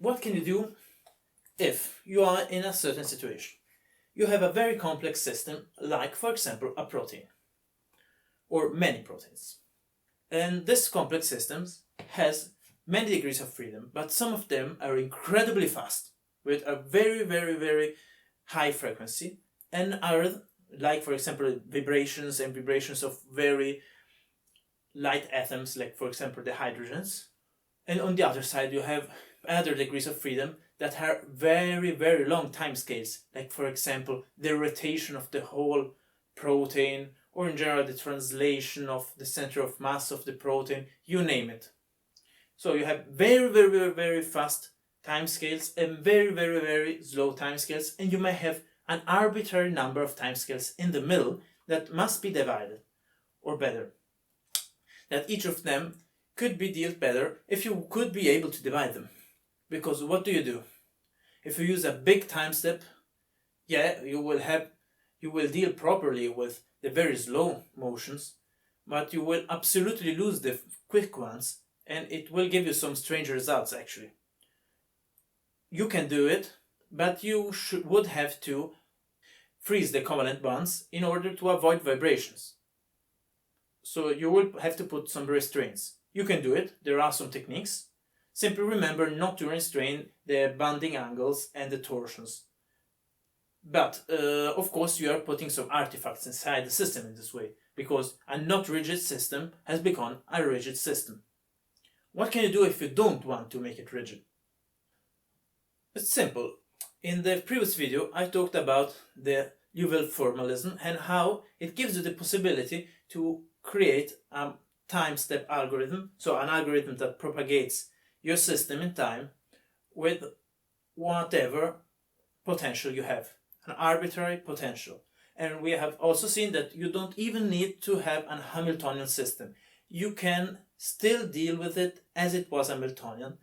what can you do if you are in a certain situation? You have a very complex system, like, for example, a protein, or many proteins. And this complex system has many degrees of freedom, but some of them are incredibly fast, with a very, very, very high frequency, and are, like, for example, vibrations of very light atoms, like, for example, the hydrogens. And on the other side, you have other degrees of freedom that have very, very long timescales, like, for example, the rotation of the whole protein, or in general the translation of the center of mass of the protein, you name it. So you have very, very, very, very fast timescales and very, very, very slow timescales, and you may have an arbitrary number of timescales in the middle that must be divided, or better, that each of them could be dealt better if you could be able to divide them. Because what do? If you use a big time step, yeah, you will deal properly with the very slow motions, but you will absolutely lose the quick ones, and it will give you some strange results actually. You can do it, but you would have to freeze the covalent bonds in order to avoid vibrations. So you will have to put some restraints. You can do it, there are some techniques. Simply remember not to restrain the bonding angles and the torsions. But, of course, you are putting some artifacts inside the system in this way, because a not rigid system has become a rigid system. What can you do if you don't want to make it rigid? It's simple. In the previous video, I talked about the Liouville formalism and how it gives you the possibility to create a time step algorithm, so an algorithm that propagates your system in time with whatever potential you have, an arbitrary potential. And we have also seen that you don't even need to have a Hamiltonian system. You can still deal with it as it was Hamiltonian,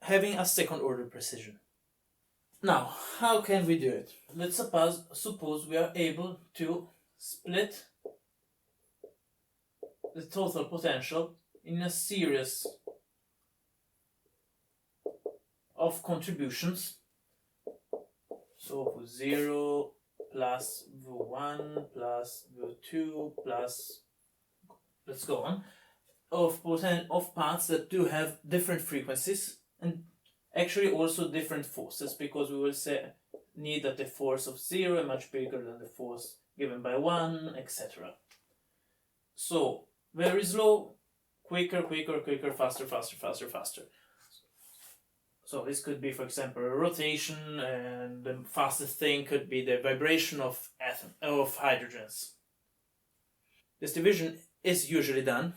having a second order precision. Now, how can we do it? Let's suppose we are able to split the total potential in a series of contributions. So 0 plus V1 plus V2 plus, let's go on, of parts that do have different frequencies and actually also different forces, because we will need that the force of 0 is much bigger than the force given by 1, etc. So very slow, quicker, faster. So this could be, for example, a rotation, and the fastest thing could be the vibration of hydrogens. This division is usually done.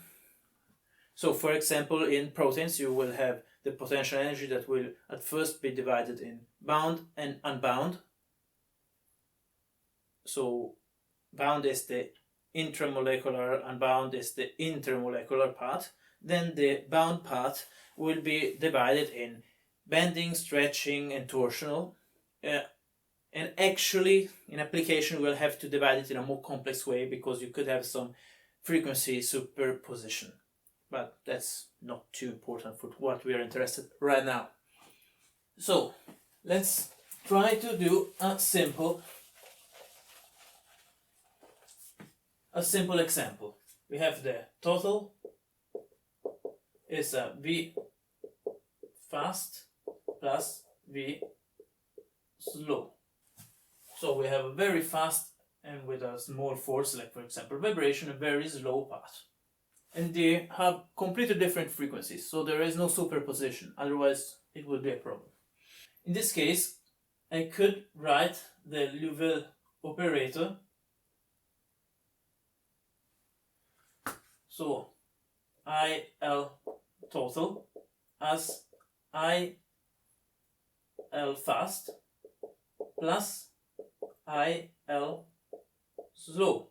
So, for example, in proteins, you will have the potential energy that will at first be divided in bound and unbound. So, bound is the intramolecular, unbound is the intermolecular part. Then the bound part will be divided in bending, stretching, and torsional. And actually, in application, we'll have to divide it in a more complex way, because you could have some frequency superposition. But that's not too important for what we are interested in right now. So, let's try to do a simple example. We have the total is a V fast plus V slow. So we have a very fast and with a small force, like for example vibration, a very slow path. And they have completely different frequencies, so there is no superposition, otherwise it would be a problem. In this case, I could write the Liouville operator. So IL total as IL fast plus IL slow.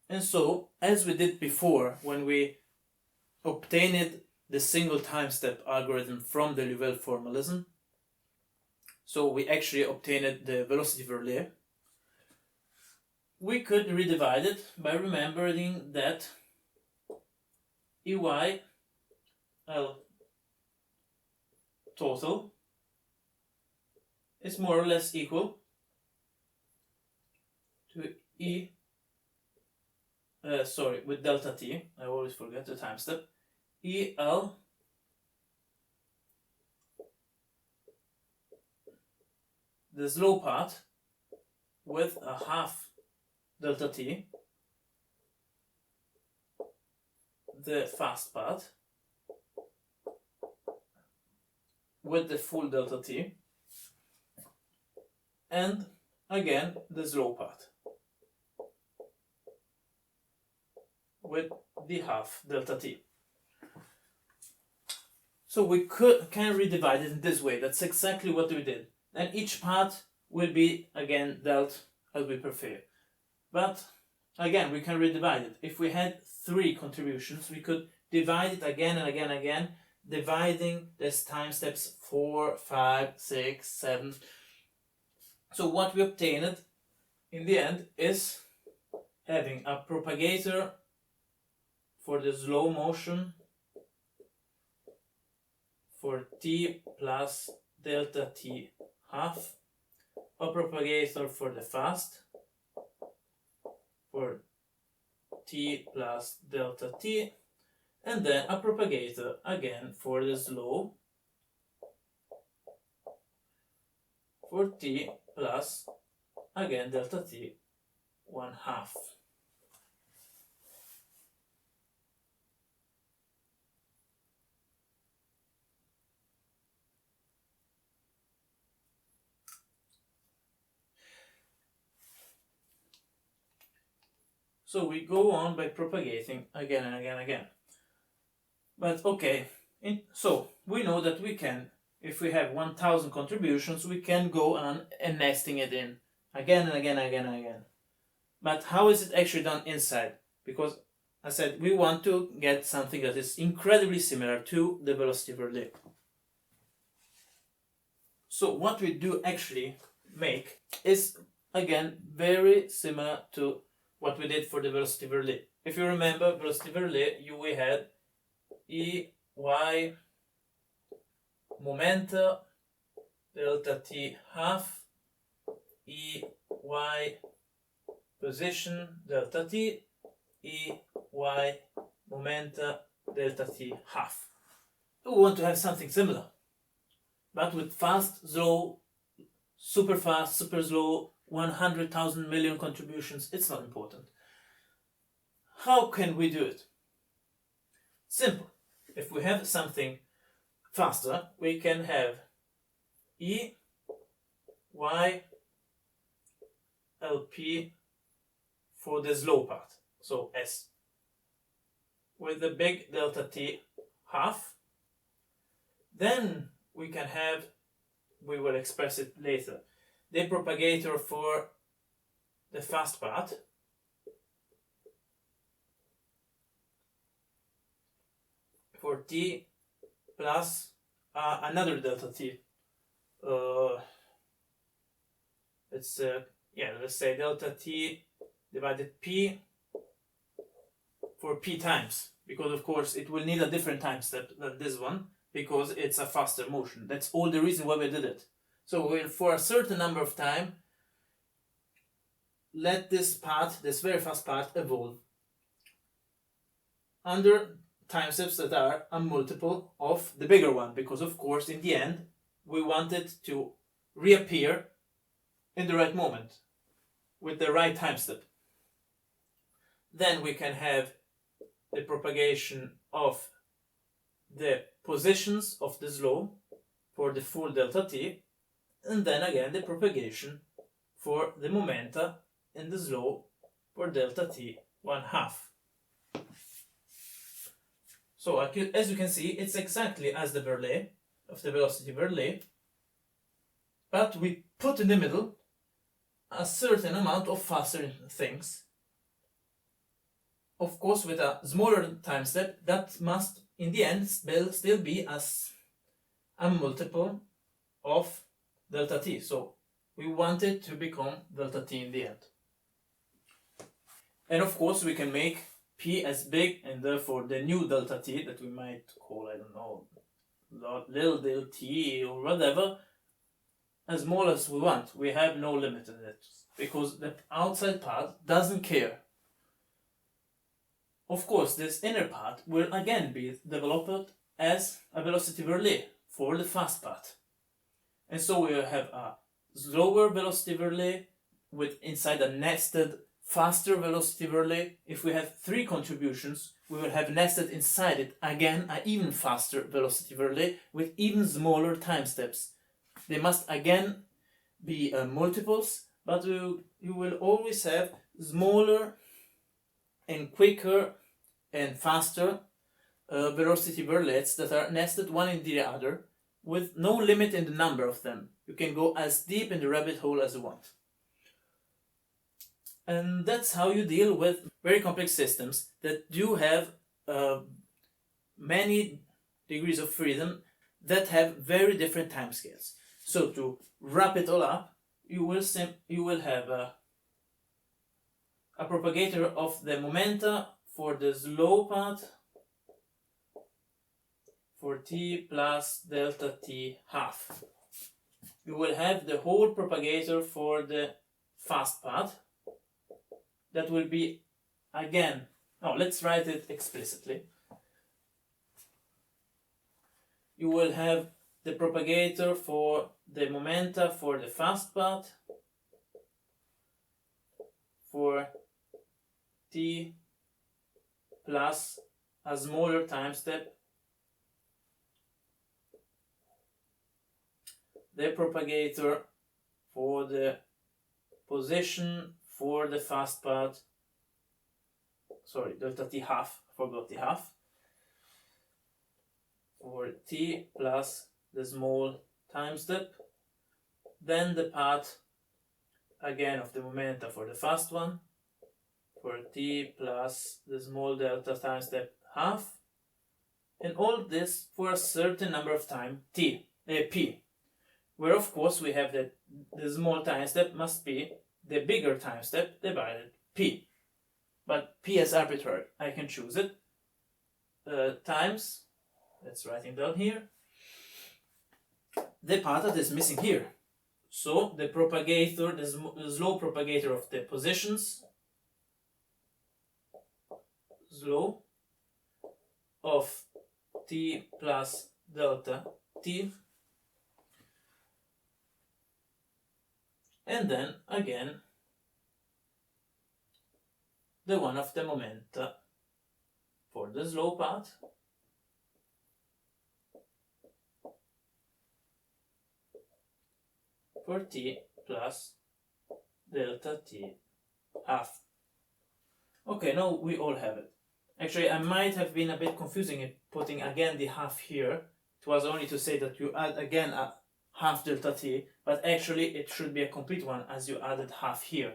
And so, as we did before, when we obtained the single time step algorithm from the Liouville formalism, so we actually obtained the velocity Verlet, we could redivide it by remembering that EY L total is more or less equal to E, with delta t, I always forget the time step, EL the slow part with a half delta t, the fast part with the full delta t, and again the slow part with the half delta t. So we can redivide it in this way. That's exactly what we did. And each part will be again dealt as we prefer. But again, we can redivide it. If we had 3 contributions, we could divide it again and again and again, dividing this time steps 4, 5, 6, 7. So what we obtained in the end is having a propagator for the slow motion for t plus delta t half, a propagator for the fast for t plus delta t, and then a propagator again for the slow for t plus again delta t 1/2. So we go on by propagating again and again and again. But okay, so we know that we can, if we have 1000 contributions, we can go on and nesting it in again and again and again and again. But how is it actually done inside? Because I said we want to get something that is incredibly similar to the velocity Verlet. So what we do actually make is again very similar to what we did for the velocity Verlet. If you remember velocity Verlet, we had E, Y, momenta, delta t half, E, Y, position, delta t, E, Y, momenta, delta t half. We want to have something similar, but with fast, slow, super fast, super slow, 100,000 million contributions. It's not important. How can we do it? Simple. If we have something faster, we can have E, Y, LP for the slow part, so S, with the big delta t half. Then we can have, we will express it later, the propagator for the fast part, for t plus another delta t. Let's say delta t divided p for p times, because of course it will need a different time step than this one, because it's a faster motion. That's all the reason why we did it. So we'll, for a certain number of time, let this part, this very fast part, evolve under time steps that are a multiple of the bigger one, because of course in the end we want it to reappear in the right moment with the right time step. Then we can have the propagation of the positions of the slow for the full delta t, and then again the propagation for the momenta in the slow for delta t 1/2. So as you can see, it's exactly as the Verlet, of the velocity Verlet, but we put in the middle a certain amount of faster things. Of course, with a smaller time step, that must in the end still be as a multiple of delta t. So we want it to become delta t in the end. And of course we can make p as big, and therefore the new delta t that we might call, I don't know, little del t or whatever, as small as we want. We have no limit in it because the outside part doesn't care. Of course, this inner part will again be developed as a velocity relay for the fast part. And so we will have a slower velocity relay with inside a nested faster velocity relay. If we have 3 contributions, we will have nested inside it again an even faster velocity relay with even smaller time steps. They must again be multiples, but you will always have smaller and quicker and faster velocity relays that are nested one in the other with no limit in the number of them. You can go as deep in the rabbit hole as you want. And that's how you deal with very complex systems that do have many degrees of freedom that have very different timescales. So to wrap it all up, you will have a propagator of the momenta for the slow part for t plus delta t half. You will have the whole propagator for the fast part. That will be again, let's write it explicitly. You will have the propagator for the momenta for the fast part for t plus a smaller time step. The propagator for the position for the fast part, delta t half, forgot the half, for t plus the small time step, then the path again of the momenta for the fast one, for t plus the small delta time step half, and all this for a certain number of time p, where of course we have that the small time step must be the bigger time step divided p, but p is arbitrary. I can choose it times, let's write it down here, the part that is missing here. So the propagator, the slow propagator of the positions, slow of t plus delta t, and then again the one of the momenta for the slow part for t plus delta t half. Okay, now we all have it. Actually, I might have been a bit confusing in putting again the half here. It was only to say that you add again a half delta t, but actually it should be a complete one as you added half here.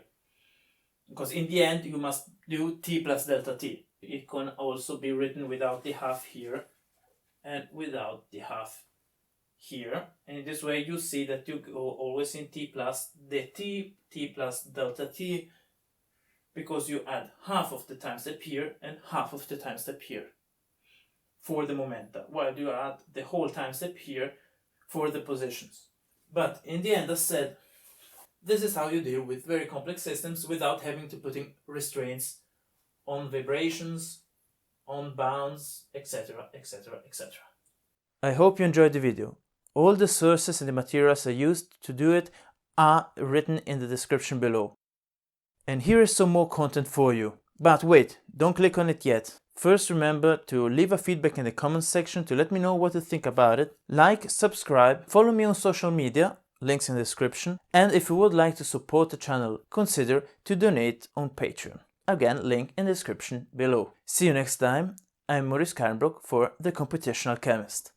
Because in the end you must do t plus delta t. It can also be written without the half here and without the half here. And in this way you see that you go always in t plus the t plus delta t, because you add half of the time step here and half of the time step here for the momenta, while you add the whole time step here for the positions. But in the end, as said, this is how you deal with very complex systems without having to put in restraints on vibrations, on bounds, etc, etc, etc. I hope you enjoyed the video. All the sources and the materials I used to do it are written in the description below. And here is some more content for you. But wait, don't click on it yet. First, remember to leave a feedback in the comments section to let me know what you think about it. Like, subscribe, follow me on social media, links in the description. And if you would like to support the channel, consider to donate on Patreon. Again, link in the description below. See you next time. I'm Maurice Karnbrook for The Computational Chemist.